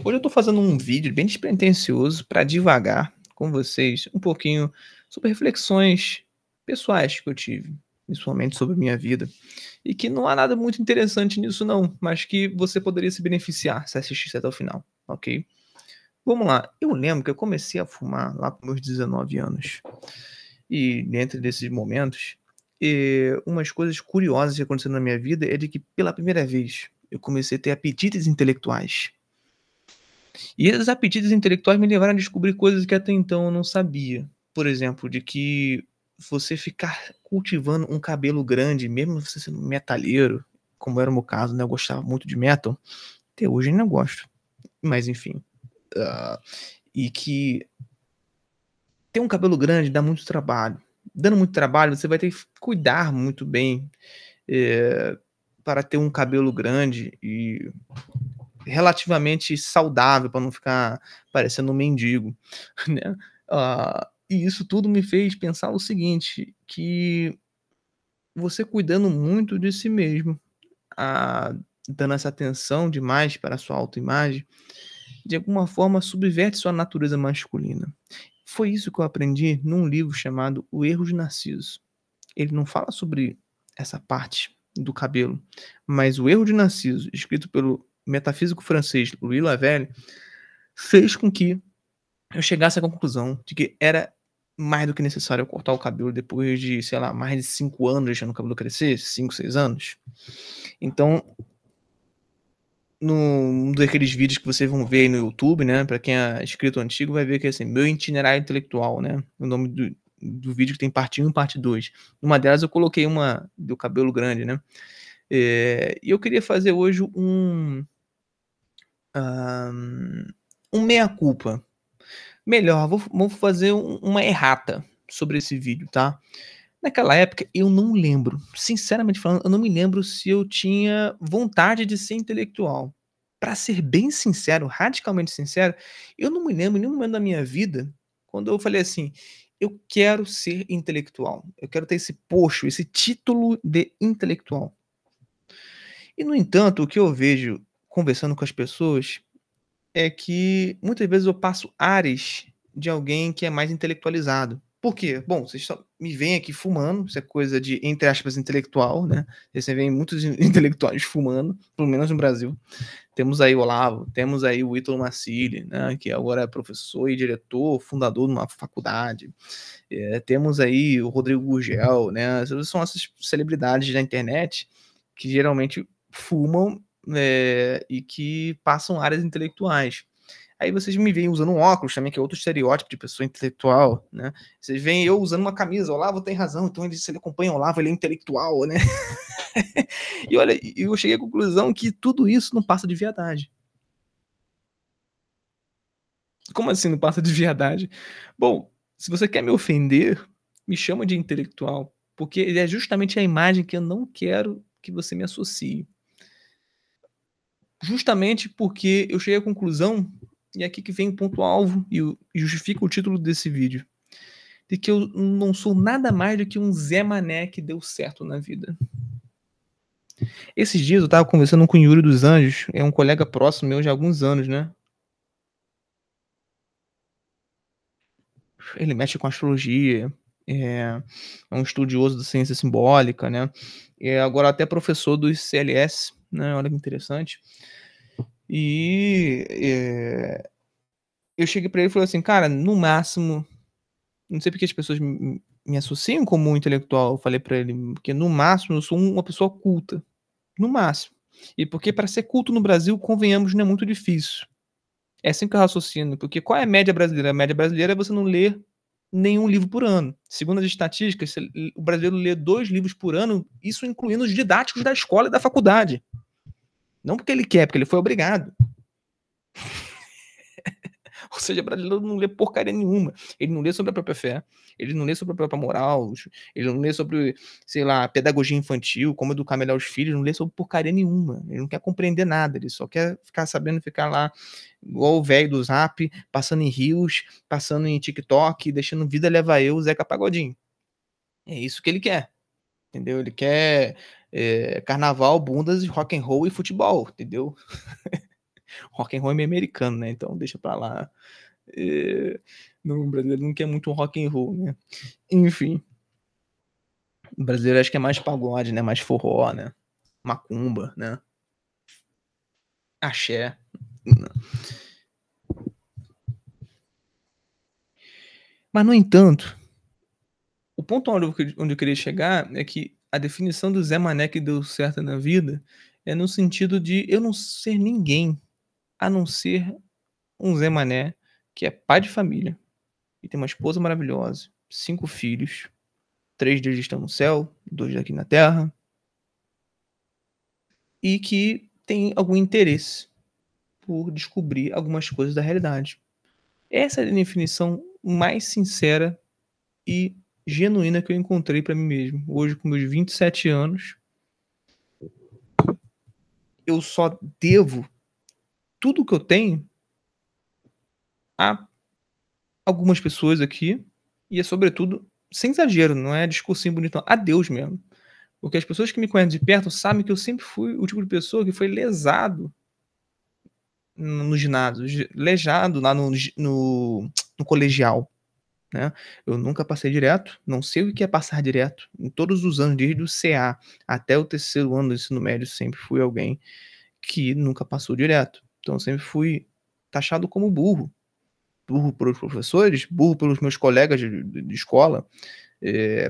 Hoje eu tô fazendo um vídeo bem despretensioso para divagar com vocês um pouquinho sobre reflexões pessoais que eu tive, principalmente sobre minha vida, e que não há nada muito interessante nisso não, mas que você poderia se beneficiar se assistisse até o final, ok? Vamos lá, eu lembro que eu comecei a fumar lá com meus 19 anos, e dentro desses momentos, umas coisas curiosas que aconteceram na minha vida é de que pela primeira vez eu comecei a ter apetites intelectuais. E esses apetites intelectuais me levaram a descobrir coisas que até então eu não sabia. Por exemplo, de que você ficar cultivando um cabelo grande, mesmo você sendo metalheiro, como era o meu caso, né, eu gostava muito de metal, até hoje ainda gosto, mas enfim. Ah, e que ter um cabelo grande dá muito trabalho. Dando muito trabalho, você vai ter que cuidar muito bem, para ter um cabelo grande e relativamente saudável, para não ficar parecendo um mendigo, né. E isso tudo me fez pensar o seguinte, que você cuidando muito de si mesmo, dando essa atenção demais para a sua autoimagem, de alguma forma subverte sua natureza masculina. Foi isso que eu aprendi num livro chamado O Erro de Narciso. Ele não fala sobre essa parte do cabelo, mas O Erro de Narciso, escrito pelo metafísico francês Louis Lavelle, fez com que eu chegasse à conclusão de que era mais do que necessário eu cortar o cabelo depois de, sei lá, mais de 5 anos deixando o cabelo crescer, 5, 6 anos. Então, num daqueles vídeos que vocês vão ver aí no YouTube, né, pra quem é inscrito antigo vai ver que é assim, meu itinerário intelectual, né, o nome do vídeo que tem parte 1 e parte 2. Numa delas eu coloquei uma do cabelo grande, né. E eu queria fazer hoje hã, um meia culpa. Melhor, vou fazer uma errata sobre esse vídeo, tá. Naquela época eu não lembro, sinceramente falando, eu não me lembro se eu tinha vontade de ser intelectual. Pra ser bem sincero, radicalmente sincero, eu não me lembro em nenhum momento da minha vida, quando eu falei assim: "Eu quero ser intelectual, eu quero ter esse posto, esse título de intelectual". E no entanto, o que eu vejo conversando com as pessoas é que muitas vezes eu passo ares de alguém que é mais intelectualizado. Por quê? Bom, vocês só me veem aqui fumando, isso é coisa de, entre aspas, intelectual, né. Você vê muitos intelectuais fumando, pelo menos no Brasil. Temos aí o Olavo, temos aí o Ítalo Marcilli, né, que agora é professor e diretor, fundador de uma faculdade. Temos aí o Rodrigo Gurgel, né, são essas celebridades da internet que geralmente fumam, e que passam áreas intelectuais. Aí vocês me veem usando um óculos também, que é outro estereótipo de pessoa intelectual, né. Vocês veem eu usando uma camisa, o Olavo tem razão, então se ele acompanha o Olavo, ele é intelectual, né. E olha, eu cheguei à conclusão que tudo isso não passa de viadagem. Como assim não passa de viadagem? Bom, se você quer me ofender, me chama de intelectual, porque é justamente a imagem que eu não quero que você me associe. Justamente porque eu cheguei à conclusão, e é aqui que vem o ponto alvo e justifica o título desse vídeo, de que eu não sou nada mais do que um Zé Mané que deu certo na vida. Esses dias eu estava conversando com o Yuri dos Anjos, é um colega próximo meu de alguns anos, né. Ele mexe com astrologia, é um estudioso da ciência simbólica, né, agora até professor dos CLS, né, olha que interessante. E, eu cheguei pra ele e falei assim: "Cara, no máximo", não sei porque as pessoas me associam como um intelectual, eu falei pra ele, porque no máximo eu sou uma pessoa culta, no máximo. E porque pra ser culto no Brasil, convenhamos, não é muito difícil. É assim que eu raciocino, porque qual é a média brasileira? A média brasileira é você não ler nenhum livro por ano. Segundo as estatísticas, o brasileiro lê 2 livros por ano, isso incluindo os didáticos da escola e da faculdade. Não porque ele quer, porque ele foi obrigado. Ou seja, o brasileiro não lê porcaria nenhuma. Ele não lê sobre a própria fé, ele não lê sobre a própria moral, ele não lê sobre, sei lá, pedagogia infantil, como educar melhor os filhos, não lê sobre porcaria nenhuma. Ele não quer compreender nada, ele só quer ficar sabendo ficar lá igual o velho do Zap, passando em reels, passando em TikTok, deixando vida levar eu, Zeca Pagodinho. É isso que ele quer, entendeu? Ele quer, carnaval, bundas, rock and roll e futebol, entendeu? Rock and roll é meio americano, né, então deixa pra lá. No brasileiro não quer muito rock and roll, né. Enfim, o brasileiro acho que é mais pagode, né, mais forró, né, macumba, né, axé. Mas no entanto, o ponto onde eu queria chegar é que a definição do Zé Mané que deu certo na vida, é no sentido de eu não ser ninguém, a não ser um Zé Mané que é pai de família e tem uma esposa maravilhosa, 5 filhos, 3 deles estão no céu, 2 aqui na terra, e que tem algum interesse por descobrir algumas coisas da realidade. Essa é a definição mais sincera e genuína que eu encontrei pra mim mesmo. Hoje, com meus 27 anos, eu só devo tudo o que eu tenho a algumas pessoas aqui, e é sobretudo, sem exagero, não é discursinho bonito não, a Deus mesmo. Porque as pessoas que me conhecem de perto sabem que eu sempre fui o tipo de pessoa que foi lesado no ginásio, lesado lá no colegial, né. Eu nunca passei direto, não sei o que é passar direto, em todos os anos, desde o CA até o terceiro ano do ensino médio, sempre fui alguém que nunca passou direto. Então eu sempre fui taxado como burro. Burro pelos professores, burro pelos meus colegas de escola,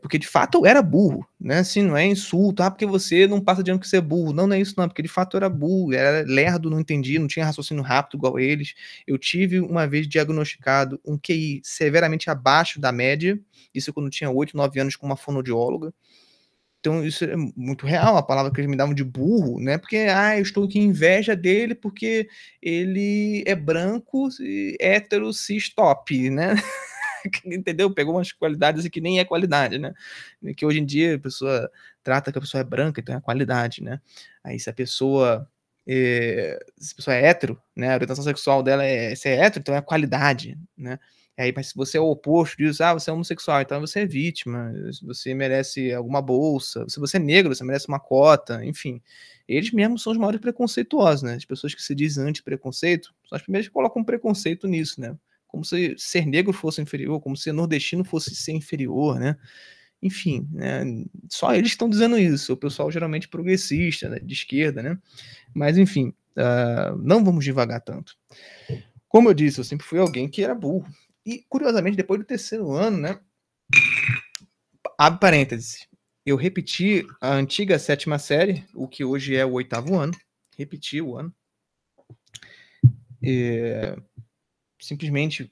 porque de fato eu era burro, né, assim, não é insulto: "Ah, porque você não passa de ano porque você é burro", não, não é isso não, porque de fato eu era burro, era lerdo, não entendia, não tinha raciocínio rápido igual eles. Eu tive uma vez diagnosticado um QI severamente abaixo da média, isso quando eu tinha 8, 9 anos com uma fonoaudióloga. Então isso é muito real, a palavra que eles me davam de burro, né, porque: "Ah, eu estou com inveja dele porque ele é branco e hétero cis top", né. Entendeu? Pegou umas qualidades que nem é qualidade, né. Que hoje em dia a pessoa trata que a pessoa é branca, então é qualidade, né. Aí se a pessoa é hétero, né, a orientação sexual dela é ser hétero, então é qualidade, né. Aí, mas se você é o oposto disso, você é homossexual, então você é vítima, você merece alguma bolsa, se você é negro, você merece uma cota, enfim. Eles mesmos são os maiores preconceituosos, né, as pessoas que se dizem anti-preconceito, são as primeiras que colocam preconceito nisso, né. Como se ser negro fosse inferior, como se ser nordestino fosse ser inferior, né. Enfim, né, só eles estão dizendo isso, o pessoal geralmente progressista, né, de esquerda, né. Mas enfim, não vamos divagar tanto. Como eu disse, eu sempre fui alguém que era burro. E curiosamente depois do terceiro ano, né, abre parênteses, eu repeti a antiga sétima série, o que hoje é o oitavo ano, repeti o ano. Eh, Simplesmente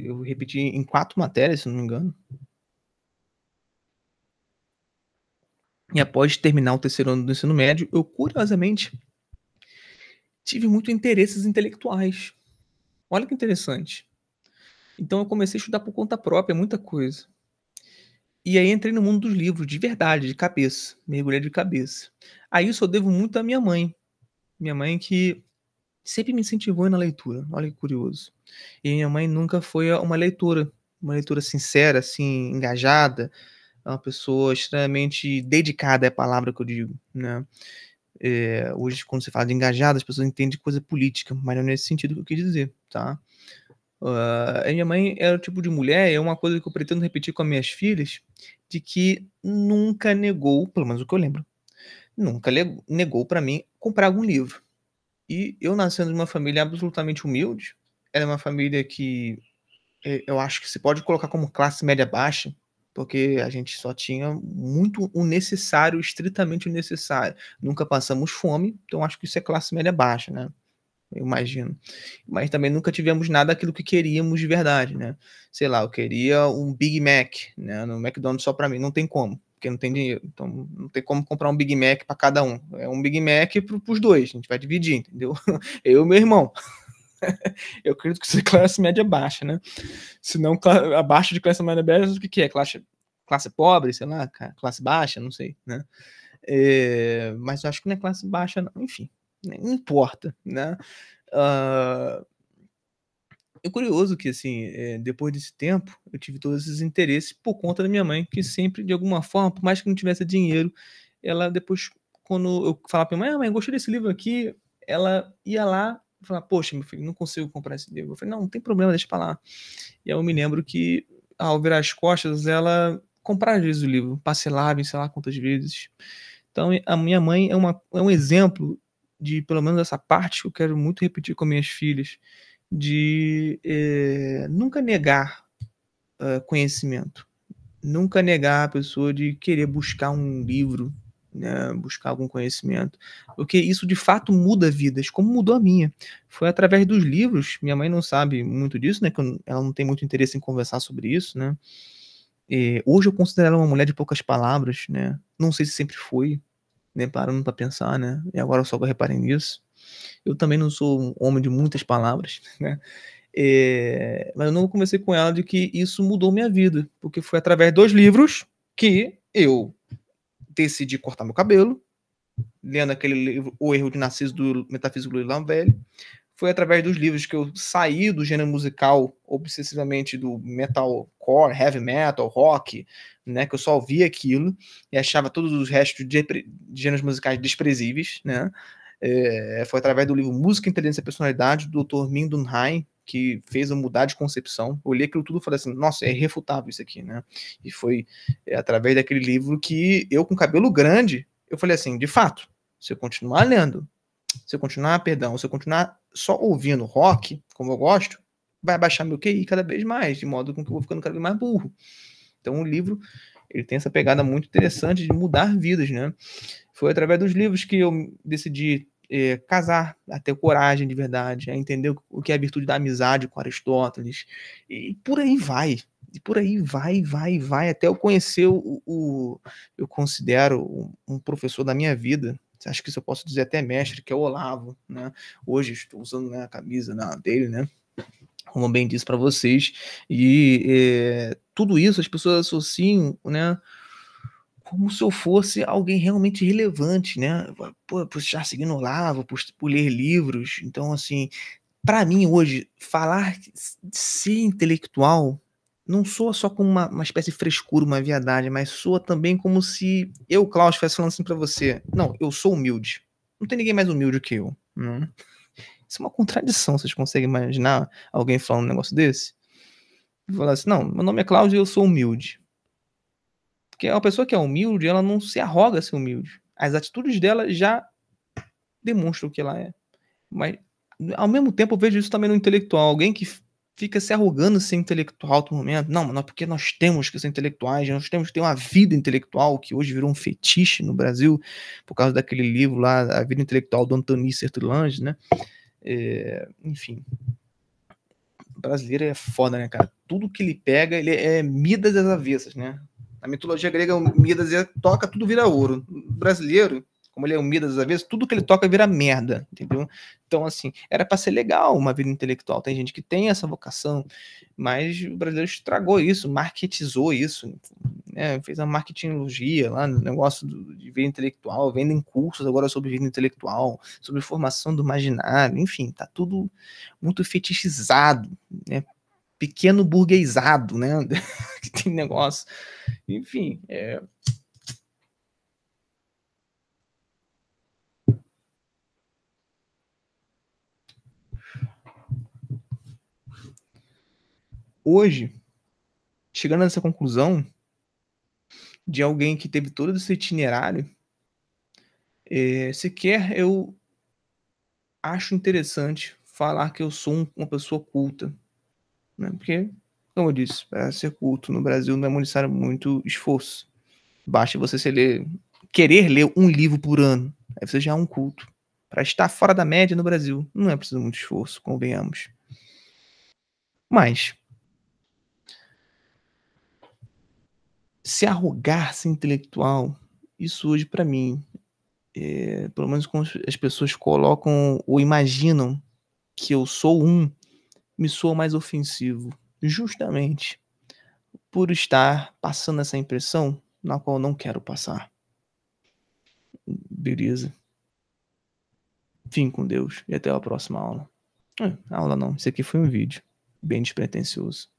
eu repeti em 4 matérias, se não me engano. E após terminar o terceiro ano do ensino médio, eu curiosamente tive muito interesses intelectuais. Olha que interessante. Então eu comecei a estudar por conta própria muita coisa. E aí entrei no mundo dos livros, de verdade, de cabeça, mergulhei de cabeça. A isso eu devo muito à minha mãe que sempre me incentivou na leitura, olha que curioso. E minha mãe nunca foi uma leitora sincera, assim, engajada, é uma pessoa extremamente dedicada, é a palavra que eu digo, né. Hoje quando se fala de engajado, as pessoas entendem de coisa política, mas não é nesse sentido que eu quis dizer, tá. A minha mãe era o tipo de mulher, é uma coisa que eu pretendo repetir com as minhas filhas, de que nunca negou, pelo menos o que eu lembro, nunca negou pra mim comprar algum livro. E eu nascendo de uma família absolutamente humilde, era uma família que, eu acho que se pode colocar como classe média baixa, porque a gente só tinha muito o necessário, estritamente o necessário. Nunca passamos fome, então acho que isso é classe média baixa, né. Eu imagino. Mas também nunca tivemos nada daquilo que queríamos de verdade, né. Sei lá, eu queria um Big Mac, né, no McDonald's só pra mim, não tem como, porque não tem dinheiro, então não tem como comprar um Big Mac pra cada um, é um Big Mac para os 2, a gente vai dividir, entendeu. Eu e meu irmão. Eu acredito que isso é classe média baixa, né. Se não abaixo de classe média baixa, o que que é? Classe pobre, sei lá, classe baixa, não sei, né. Mas eu acho que não é classe baixa não, enfim, não importa, né. Hã, é curioso que, assim, depois desse tempo, eu tive todos esses interesses por conta da minha mãe, que sempre, de alguma forma, por mais que não tivesse dinheiro, ela depois, quando eu falava pra minha mãe: "Ah, mãe, gostei desse livro aqui", ela ia lá e falava: "Poxa, meu filho, não consigo comprar esse livro". Eu falei: "Não, não tem problema, deixa pra lá". E aí eu me lembro que, ao virar as costas, ela comprava às vezes o livro, parcelava em sei lá quantas vezes. Então a minha mãe é um exemplo de, pelo menos essa parte que eu quero muito repetir com minhas filhas, de, nunca negar, conhecimento. Nunca negar a pessoa de querer buscar um livro, né, buscar algum conhecimento, porque isso de fato muda vidas, como mudou a minha. Foi através dos livros, minha mãe não sabe muito disso, né, que ela não tem muito interesse em conversar sobre isso, né. Hoje eu considero ela uma mulher de poucas palavras, né, não sei se sempre foi, né, parando pra pensar, né, e agora só que eu reparei nisso. Eu também não sou um homem de muitas palavras, né. Mas eu não conversei com ela de que isso mudou minha vida, porque foi através dos livros que eu decidi cortar meu cabelo, lendo aquele livro O Erro de Narciso, do Metafísico Luiz Velho. Foi através dos livros que eu saí do gênero musical obsessivamente do metalcore, heavy metal, rock, né, que eu só ouvia aquilo e achava todos os restos de gêneros musicais desprezíveis, né. Foi através do livro Música, Inteligência e Personalidade, do Dr. Min Dun Hai, que fez eu mudar de concepção. Eu olhei aquilo tudo e falei assim: "Nossa, é irrefutável isso aqui", né. E foi, através daquele livro que eu, com cabelo grande, eu falei assim: "De fato, se eu continuar lendo, se eu continuar só ouvindo rock, como eu gosto, vai baixar meu QI cada vez mais, de modo com que eu vou ficando cada vez mais burro". Então o livro, ele tem essa pegada muito interessante de mudar vidas, né. Foi através dos livros que eu decidi, casar, a ter coragem de verdade, a entender o que é a virtude da amizade com Aristóteles, e por aí vai. E por aí vai, vai, vai, até eu conhecer eu considero um professor da minha vida, acho que isso eu posso dizer até mestre, que é o Olavo, né. Hoje estou usando, né, a camisa dele, né, como eu bem disse para vocês, e, tudo isso as pessoas associam, né, como se eu fosse alguém realmente relevante, né. Pô, por estar seguindo o Olavo, por ler livros. Então, assim, para mim hoje, falar ser intelectual não soa só como uma espécie de frescura, uma viadagem, mas soa também como se eu, Klaus, estivesse falando assim para você: "Não, eu sou humilde. Não tem ninguém mais humilde que eu", né. Isso é uma contradição, vocês conseguem imaginar alguém falando um negócio desse? Falar assim: "Não, meu nome é Cláudio e eu sou humilde". Porque a pessoa que é humilde, ela não se arroga a ser humilde. As atitudes dela já demonstram o que ela é. Mas, ao mesmo tempo, eu vejo isso também no intelectual. Alguém que fica se arrogando de ser intelectual a todo momento. Não, mas não, porque nós temos que ser intelectuais, nós temos que ter uma vida intelectual, que hoje virou um fetiche no Brasil, por causa daquele livro lá, A Vida Intelectual, do Antoni Sertulange, né? Enfim, o brasileiro é foda, né, cara? Tudo que ele pega, ele é Midas às avessas, né? Na mitologia grega, o Midas toca, tudo vira ouro. O brasileiro, como ele é o Midas às avessas, tudo que ele toca vira merda, entendeu? Então, assim, era pra ser legal uma vida intelectual. Tem gente que tem essa vocação, mas o brasileiro estragou isso, marketizou isso, né? Fez uma marketingologia lá no negócio de vida intelectual, vendem cursos agora sobre vida intelectual, sobre formação do imaginário, enfim, tá tudo muito fetichizado, né? Pequeno burguesado, né? Que tem negócio. Enfim, hoje, chegando nessa conclusão de alguém que teve todo esse itinerário, sequer eu acho interessante falar que eu sou uma pessoa culta, né? Porque, como eu disse, para ser culto no Brasil não é necessário muito esforço. Basta você querer ler um livro por ano, aí você já é um culto. Para estar fora da média no Brasil, não é preciso muito esforço, convenhamos. Mas se arrogar ser intelectual, isso hoje para mim, pelo menos quando as pessoas colocam ou imaginam que eu sou me soa mais ofensivo, justamente por estar passando essa impressão na qual eu não quero passar. Beleza. Fiquem com Deus e até a próxima aula. Aula não, isso aqui foi um vídeo, bem despretensioso.